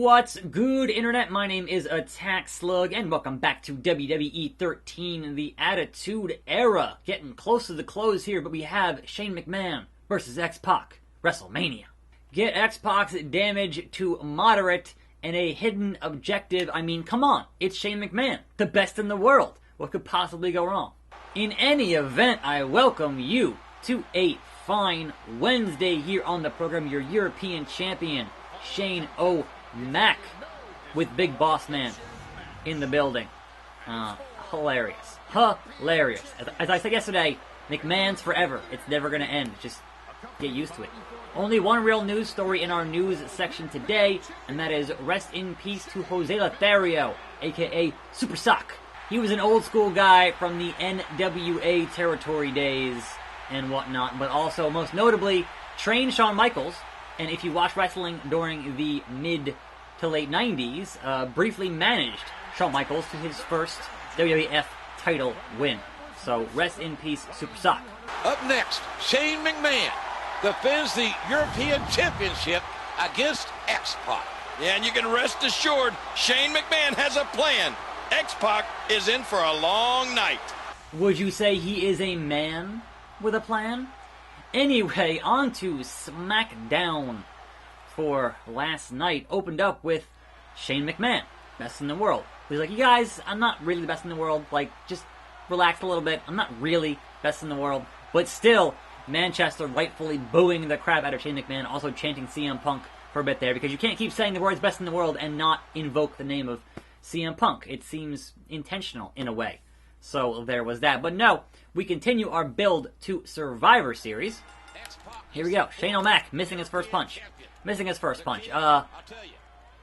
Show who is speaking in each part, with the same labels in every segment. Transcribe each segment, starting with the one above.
Speaker 1: What's good, Internet? My name is attackslug, and welcome back to WWE 13, the Attitude Era. Getting close to the close here, but we have Shane McMahon versus X-Pac, WrestleMania. Get X-Pac's damage to moderate and a hidden objective. I mean, come on, it's Shane McMahon, the best in the world. What could possibly go wrong? In any event, I welcome you to a fine Wednesday here on the program. Your European champion, Shane O'Mac, with Big Boss Man in the building. Hilarious. Hilarious. As I said yesterday, McMahon's forever. It's never going to end. Just get used to it. Only one real news story in our news section today, and that is rest in peace to Jose Lothario, aka Super Sock. He was an old school guy from the NWA territory days and whatnot, but also, most notably, trained Shawn Michaels. And if you watch wrestling during the mid to late 90s, briefly managed Shawn Michaels to his first WWF title win. So rest in peace, Super Sock.
Speaker 2: Up next, Shane McMahon defends the European Championship against X-Pac.
Speaker 3: Yeah, and you can rest assured, Shane McMahon has a plan. X-Pac is in for a long night.
Speaker 1: Would you say he is a man with a plan? Anyway, on to SmackDown for last night. Opened up with Shane McMahon, best in the world. He's like, you guys, I'm not really the best in the world. Like, just relax a little bit. I'm not really best in the world. But still, Manchester rightfully booing the crap out of Shane McMahon, also chanting CM Punk for a bit there, because you can't keep saying the words best in the world and not invoke the name of CM Punk. It seems intentional in a way. So there was that. But no, we continue our build to Survivor Series. Here we go. Shane O'Mac missing his first punch.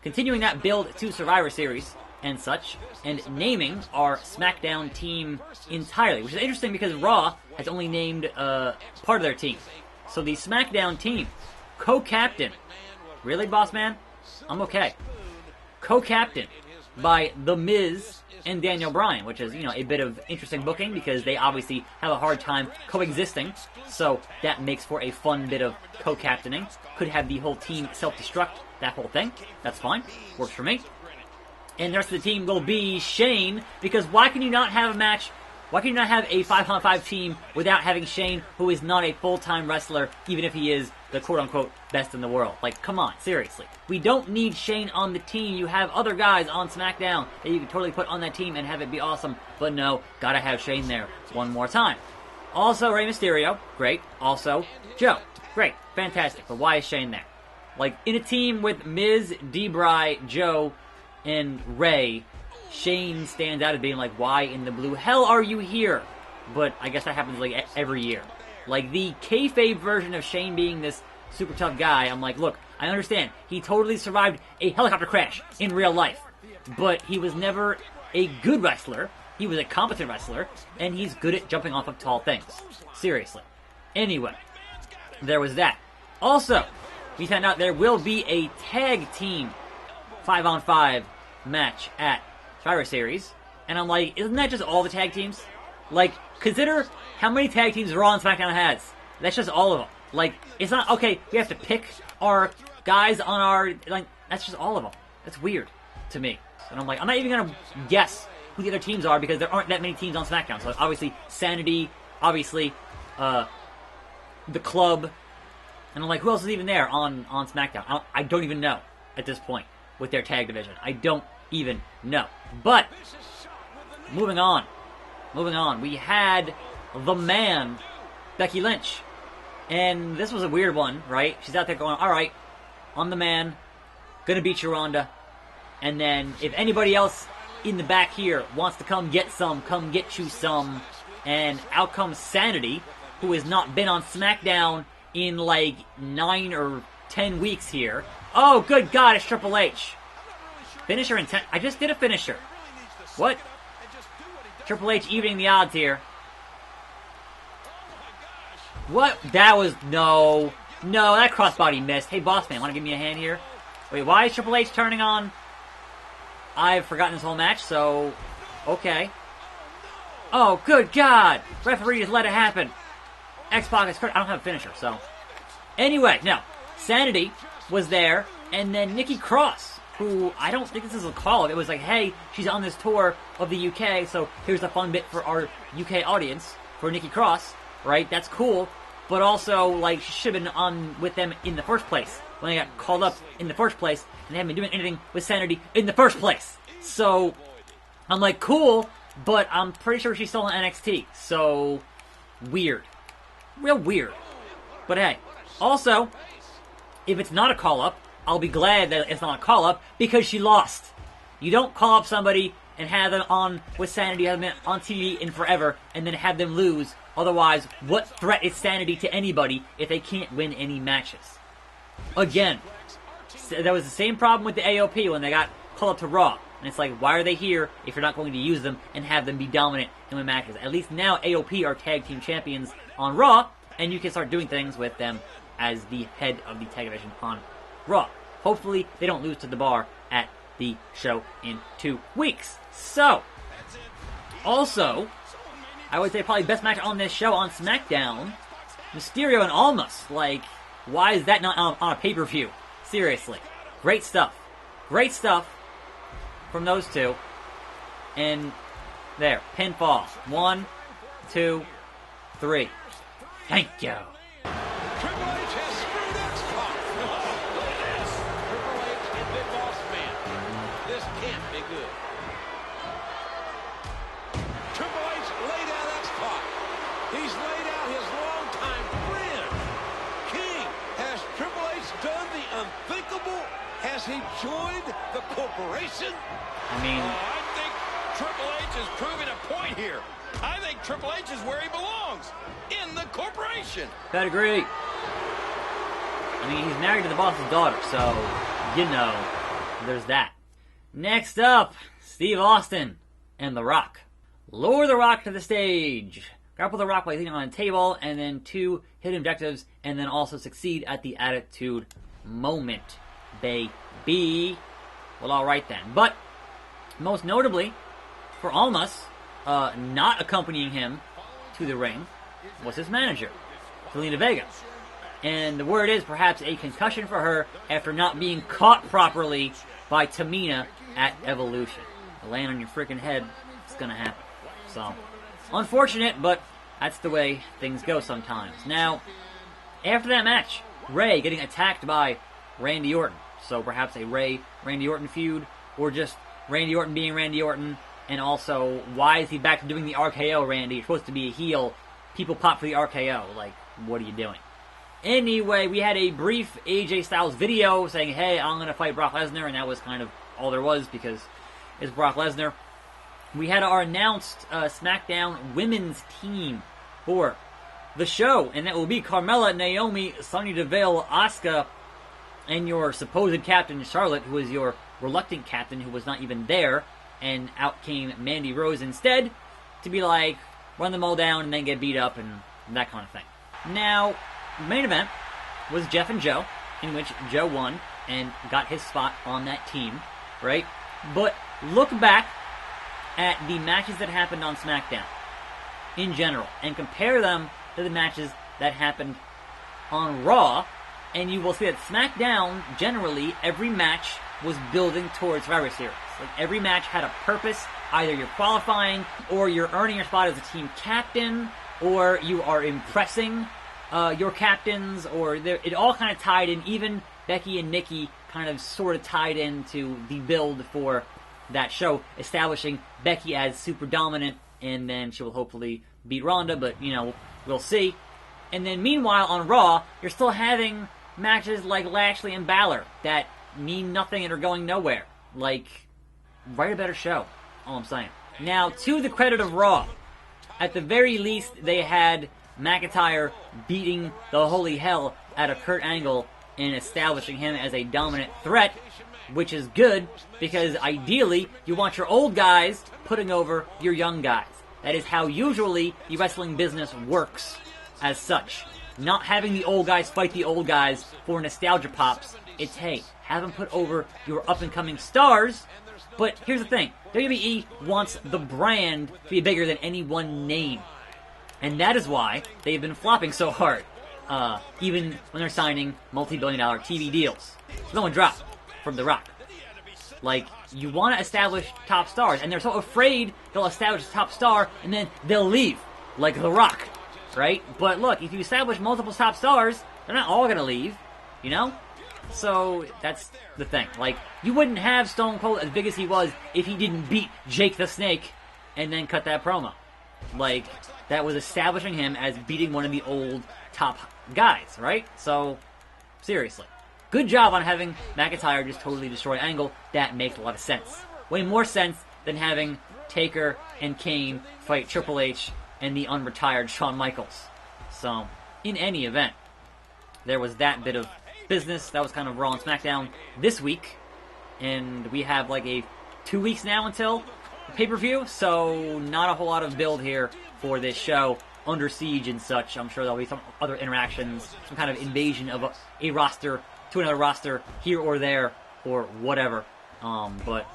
Speaker 1: Continuing that build to Survivor Series and such, and naming our SmackDown team entirely, which is interesting because Raw has only named part of their team. So the SmackDown team, co-captain. Really, boss man? I'm okay. Co-captain by The Miz and Daniel Bryan, which is, a bit of interesting booking because they obviously have a hard time coexisting, so that makes for a fun bit of co-captaining. Could have the whole team self-destruct, that whole thing. That's fine. Works for me. And the rest of the team will be Shane, because why can you not have a match? Why can you not have a 5-on-5 team without having Shane, who is not a full-time wrestler, even if he is the quote-unquote best in the world? Like, come on, seriously. We don't need Shane on the team. You have other guys on SmackDown that you can totally put on that team and have it be awesome. But no, gotta have Shane there one more time. Also, Rey Mysterio, great. Also, Joe, great, fantastic. But why is Shane there? Like, in a team with Miz, D-Bry, Joe, and Rey, Shane stands out as being like, why in the blue hell are you here? But I guess that happens like every year. Like the kayfabe version of Shane being this super tough guy, I'm like, look, I understand. He totally survived a helicopter crash in real life. But he was never a good wrestler. He was a competent wrestler. And he's good at jumping off of tall things. Seriously. Anyway, there was that. Also, we found out there will be a tag team 5-on-5 match at Survivor Series, and I'm like, isn't that just all the tag teams? Like, consider how many tag teams Raw and SmackDown has. That's just all of them. Like, it's not, okay, we have to pick our guys on our, like, that's just all of them. That's weird to me. And I'm like, I'm not even gonna guess who the other teams are, because there aren't that many teams on SmackDown. So obviously, Sanity, obviously, the Club, and I'm like, who else is even there on SmackDown? I don't even know at this point with their tag division. I don't even know. But moving on. We had the man, Becky Lynch. And this was a weird one, right? She's out there going, alright, I'm the man, gonna beat you, Ronda. And then if anybody else in the back here wants to come get some, come get you some. And out comes Sanity, who has not been on SmackDown in like 9 or 10 weeks here. Oh, good God, it's Triple H. Finisher intent. I just did a finisher. What? Triple H evening the odds here. What? That was... No, that crossbody missed. Hey, boss man, want to give me a hand here? Wait, why is Triple H turning on? I've forgotten this whole match, so... Okay. Oh, good God! Referee just let it happen. X-Pac is... I don't have a finisher, so... Anyway, no. Sanity was there, and then Nikki Cross who I don't think this is a call-up. It was like, hey, she's on this tour of the UK, so here's a fun bit for our UK audience, for Nikki Cross, right? That's cool, but also, like, she should have been on with them in the first place, when they got called up in the first place, and they haven't been doing anything with Sanity in the first place. So, I'm like, cool, but I'm pretty sure she's still in NXT, so, weird. Real weird. But hey, also, if it's not a call-up, I'll be glad that it's not a call-up, because she lost. You don't call up somebody and have them on with Sanity, have them on TV in forever, and then have them lose. Otherwise, what threat is Sanity to anybody if they can't win any matches? Again, that was the same problem with the AOP when they got called up to Raw. And it's like, why are they here if you're not going to use them and have them be dominant and win matches? At least now AOP are tag team champions on Raw, and you can start doing things with them as the head of the tag division on Raw. Hopefully, they don't lose to the Bar at the show in 2 weeks. So, also, I would say probably best match on this show on SmackDown, Mysterio and Almas. Like, why is that not on a pay-per-view? Seriously. Great stuff. Great stuff from those two. And there, pinfall. 1, 2, 3. Thank you.
Speaker 2: Triple H has screwed X-Pac. Look at this. Triple H and Big Boss Man. This can't be good. Triple H laid out X-Pac. He's laid out his longtime friend. King, has Triple H done the unthinkable? Has he joined the corporation?
Speaker 1: I mean,
Speaker 3: I think Triple H is proving a point here. I think Triple H is where he belongs, in the corporation.
Speaker 1: I'd agree. I mean, he's married to the boss's daughter, so, you know, there's that. Next up, Steve Austin and The Rock. Lower The Rock to the stage. Grapple The Rock by leaning on a table, and then 2 hidden objectives, and then also succeed at the Attitude Moment. Baby. Well, alright then. But, most notably, for Almas, not accompanying him to the ring was his manager, Zelina Vega. And the word is perhaps a concussion for her after not being caught properly by Tamina at Evolution. Laying on your freaking head, it's gonna happen. So, unfortunate, but that's the way things go sometimes. Now, after that match, Ray getting attacked by Randy Orton. So perhaps a Ray-Randy Orton feud, or just Randy Orton being Randy Orton. And also, why is he back to doing the RKO, Randy? You're supposed to be a heel. People pop for the RKO. Like, what are you doing? Anyway, we had a brief AJ Styles video saying, hey, I'm going to fight Brock Lesnar. And that was kind of all there was because it's Brock Lesnar. We had our announced SmackDown women's team for the show. And that will be Carmella, Naomi, Sonya Deville, Asuka, and your supposed captain, Charlotte, who is your reluctant captain who was not even there. And out came Mandy Rose instead to be like, run them all down and then get beat up and that kind of thing. Now, main event was Jeff and Joe, in which Joe won and got his spot on that team, right? But look back at the matches that happened on SmackDown in general and compare them to the matches that happened on Raw, and you will see that SmackDown, generally, every match was building towards Survivor Series. Like, every match had a purpose. Either you're qualifying, or you're earning your spot as a team captain, or you are impressing your captains, or it all kind of tied in. Even Becky and Nikki kind of sort of tied into the build for that show, establishing Becky as super dominant, and then she will hopefully beat Ronda, but, you know, we'll see. And then meanwhile, on Raw, you're still having matches like Lashley and Balor that mean nothing and are going nowhere. Like, write a better show, all I'm saying. Now, to the credit of Raw, at the very least, they had McIntyre beating the holy hell out of Kurt Angle and establishing him as a dominant threat, which is good, because ideally, you want your old guys putting over your young guys. That is how usually the wrestling business works as such. Not having the old guys fight the old guys for nostalgia pops. It's, hey, have them put over your up-and-coming stars. But here's the thing. WWE wants the brand to be bigger than any one name. And that is why they've been flopping so hard. Even when they're signing multi-billion-dollar TV deals. So no one dropped from The Rock. Like, you want to establish top stars, and they're so afraid they'll establish a top star, and then they'll leave, like The Rock, right? But look, if you establish multiple top stars, they're not all gonna leave, you know? So, that's the thing. Like, you wouldn't have Stone Cold as big as he was if he didn't beat Jake the Snake and then cut that promo. Like, that was establishing him as beating one of the old top guys, right? So, seriously. Good job on having McIntyre just totally destroy Angle. That makes a lot of sense. Way more sense than having Taker and Kane fight Triple H and the unretired Shawn Michaels. So, in any event, there was that bit of business. That was kind of Raw and SmackDown this week. And we have like 2 weeks now until the pay-per-view, so not a whole lot of build here for this show. Under siege and such. I'm sure there'll be some other interactions, some kind of invasion of a roster to another roster here or there or whatever. But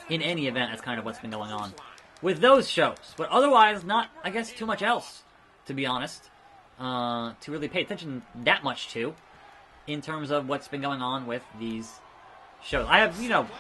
Speaker 1: in any event, that's kind of what's been going on with those shows. But otherwise, not, I guess, too much else, to be honest, to really pay attention that much to in terms of what's been going on with these shows. I have,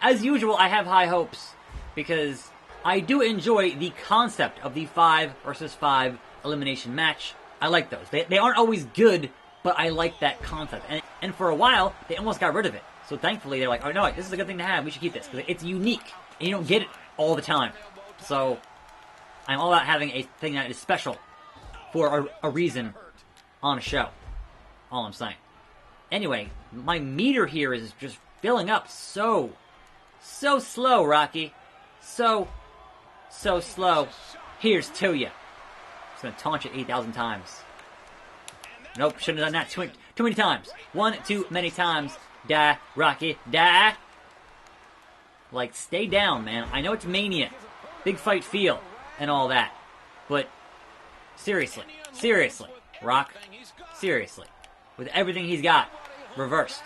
Speaker 1: as usual, I have high hopes because I do enjoy the concept of the 5 versus 5 elimination match. I like those. They aren't always good, but I like that concept. And for a while, they almost got rid of it. So thankfully, they're like, oh no, this is a good thing to have. We should keep this. Because it's unique. And you don't get it all the time. So, I'm all about having a thing that is special for a reason on a show. All I'm saying. Anyway, my meter here is just filling up so slow, Rocky. So slow. Here's to ya. Just gonna taunt you 8,000 times. Nope, shouldn't have done that too many times. One too many times. Die, Rocky, die. Like, stay down, man. I know it's Mania. Big fight feel and all that. But, seriously. Rock, seriously. With everything he's got reversed.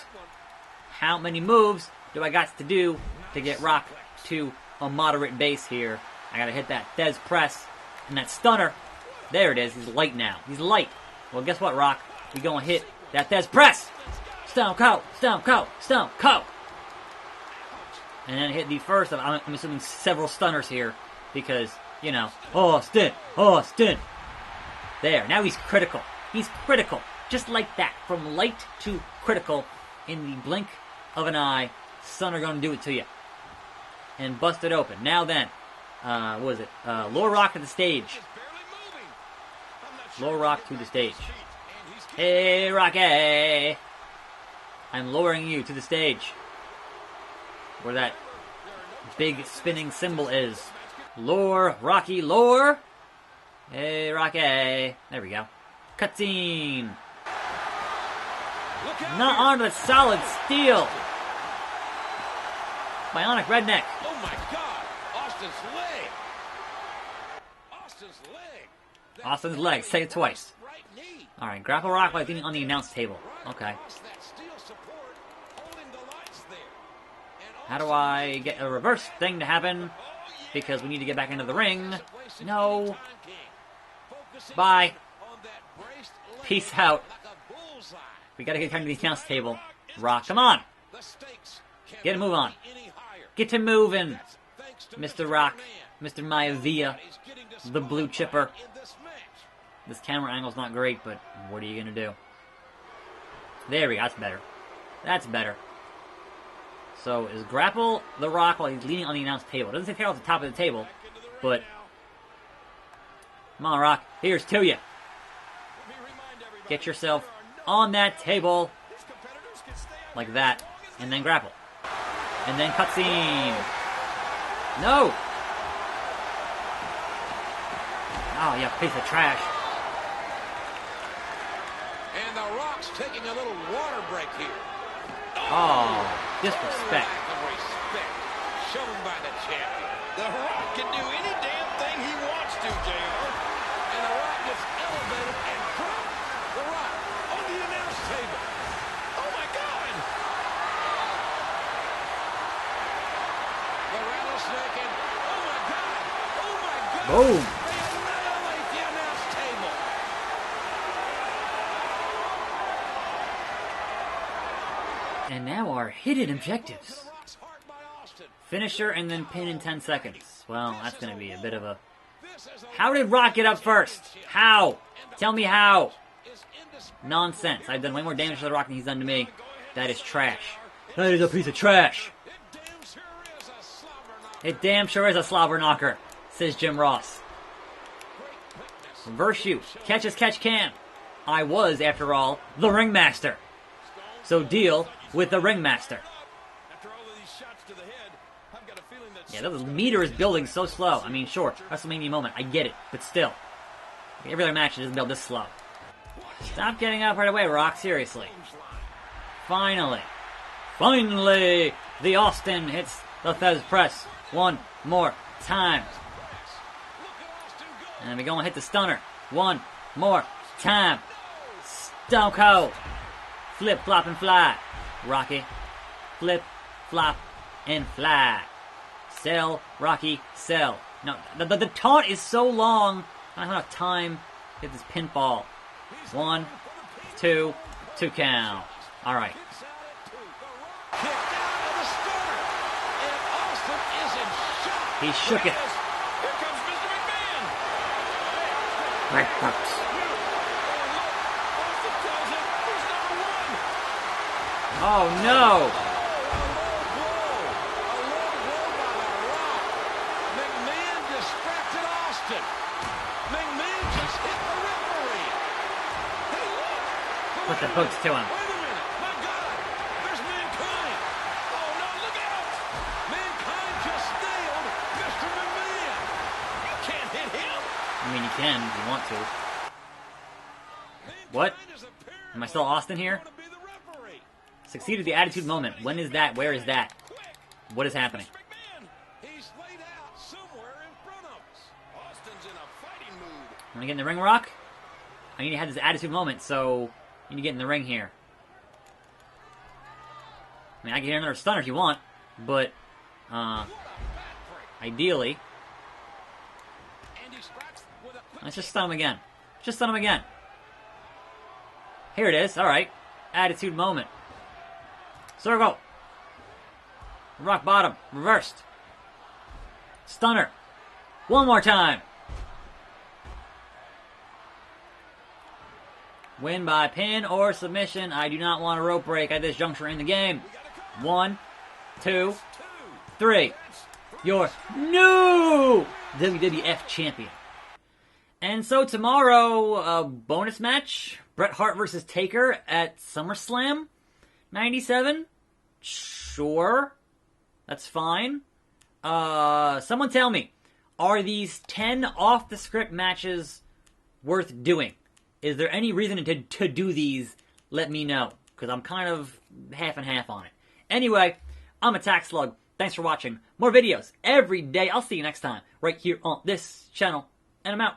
Speaker 1: How many moves do I got to do to get Rock to a moderate base here? I gotta hit that Thez press and that stunner. There it is. He's light now. He's light. Well, guess what, Rock? We gonna hit that Thez press. Stone Cold. And then hit the first of, I'm assuming, several stunners here. Because, Austin. There. Now he's critical. Just like that. From light to critical in the blink of an eye. Stunner gonna do it to you. And bust it open. Now then. What was it? Lower Rock to the stage. Lower Rock to the stage. Hey, Rocky! I'm lowering you to the stage. Where that big spinning symbol is. Lore, Rocky, lore! Hey, Rocky! There we go. Cutscene! Not onto the solid steel! Bionic Redneck!
Speaker 2: Oh my God!
Speaker 1: Austin's leg. Say it twice. Alright, grapple Rock by leaning on the announce table. Okay. How do I get a reverse thing to happen? Because we need to get back into the ring. No. Bye. Peace out. We gotta get back to the announce table. Rock, come on. Get a move on. Get to moving. Mr. Rock. Mr. Maivia. The blue chipper. This camera angle's not great, but what are you gonna do? There we go. That's better. That's better. So, is grapple the Rock while he's leaning on the announce table. It doesn't say tail at the top of the table, but... Come on, Rock. Here's to you. Get yourself on that table. Like that. And then grapple. And then cutscene. No! Oh, yeah, piece of trash.
Speaker 2: And the Rock's taking a little water break here.
Speaker 1: Oh, disrespect.
Speaker 2: Shown by the champion.
Speaker 3: The Rock can do any damn thing he wants to, JR.
Speaker 2: And the Rock gets elevated and dropped. The Rock on the announce table.
Speaker 3: Oh my God!
Speaker 2: The rattlesnake and oh my God! Oh my God!
Speaker 1: Boom.
Speaker 2: They annihilate the announce table.
Speaker 1: And now our hidden objectives. Finisher and then pin in 10 seconds. Well, that's going to be a bit of a... How did Rock get up first? How? Tell me how. Nonsense. I've done way more damage to The Rock than he's done to me. That is trash. That is a piece of trash. It damn sure is a slobber knocker, says Jim Ross. Reverse you. Catch as catch can. I was, after all, the ringmaster. So deal with the ringmaster. Yeah, the meter is building so slow. I mean, sure, WrestleMania moment, I get it, but still. Every other match doesn't build this slow. Stop getting up right away, Rock, seriously. Finally. Finally! The Austin hits the Fez press one more time. And we're going to hit the stunner one more time. Stone Cold. Flip, flop, and fly. Rocky. Flip, flop, and fly. Sell, Rocky, sell. No, the taunt is so long. I don't have enough time to get this pinfall. 1, 2 count. Alright. He shook it. Right hurts. Oh no!
Speaker 2: McMahon distracted Austin. McMahon just hit the referee. Hey, look!
Speaker 1: Put the boots to him.
Speaker 2: Wait a minute! My God! There's Mankind! Oh no! Look out! Mankind just nailed Mr. McMahon. You can't hit him.
Speaker 1: I mean, you can if you want to. What? Am I still Austin here? Succeeded the attitude moment. When is that? Where is that? What is happening?
Speaker 2: He's laid out somewhere in front of us. Austin's in a fighting mood.
Speaker 1: Want to get in the ring, Rock? I need to have this attitude moment, so you need to get in the ring here. I mean, I can hear another stunner if you want, but ideally, let's just stun him again. Just stun him again. Here it is. All right, attitude moment. Circle. Rock bottom. Reversed. Stunner. One more time. Win by pin or submission. I do not want a rope break at this juncture in the game. 1, 2, 3. Your new WWF champion. And so tomorrow, a bonus match. Bret Hart versus Taker at SummerSlam 97. Sure. That's fine. Someone tell me, are these 10 off-the-script matches worth doing? Is there any reason to do these? Let me know, because I'm kind of half and half on it. Anyway, I'm attackslug. Thanks for watching. More videos every day. I'll see you next time, right here on this channel. And I'm out.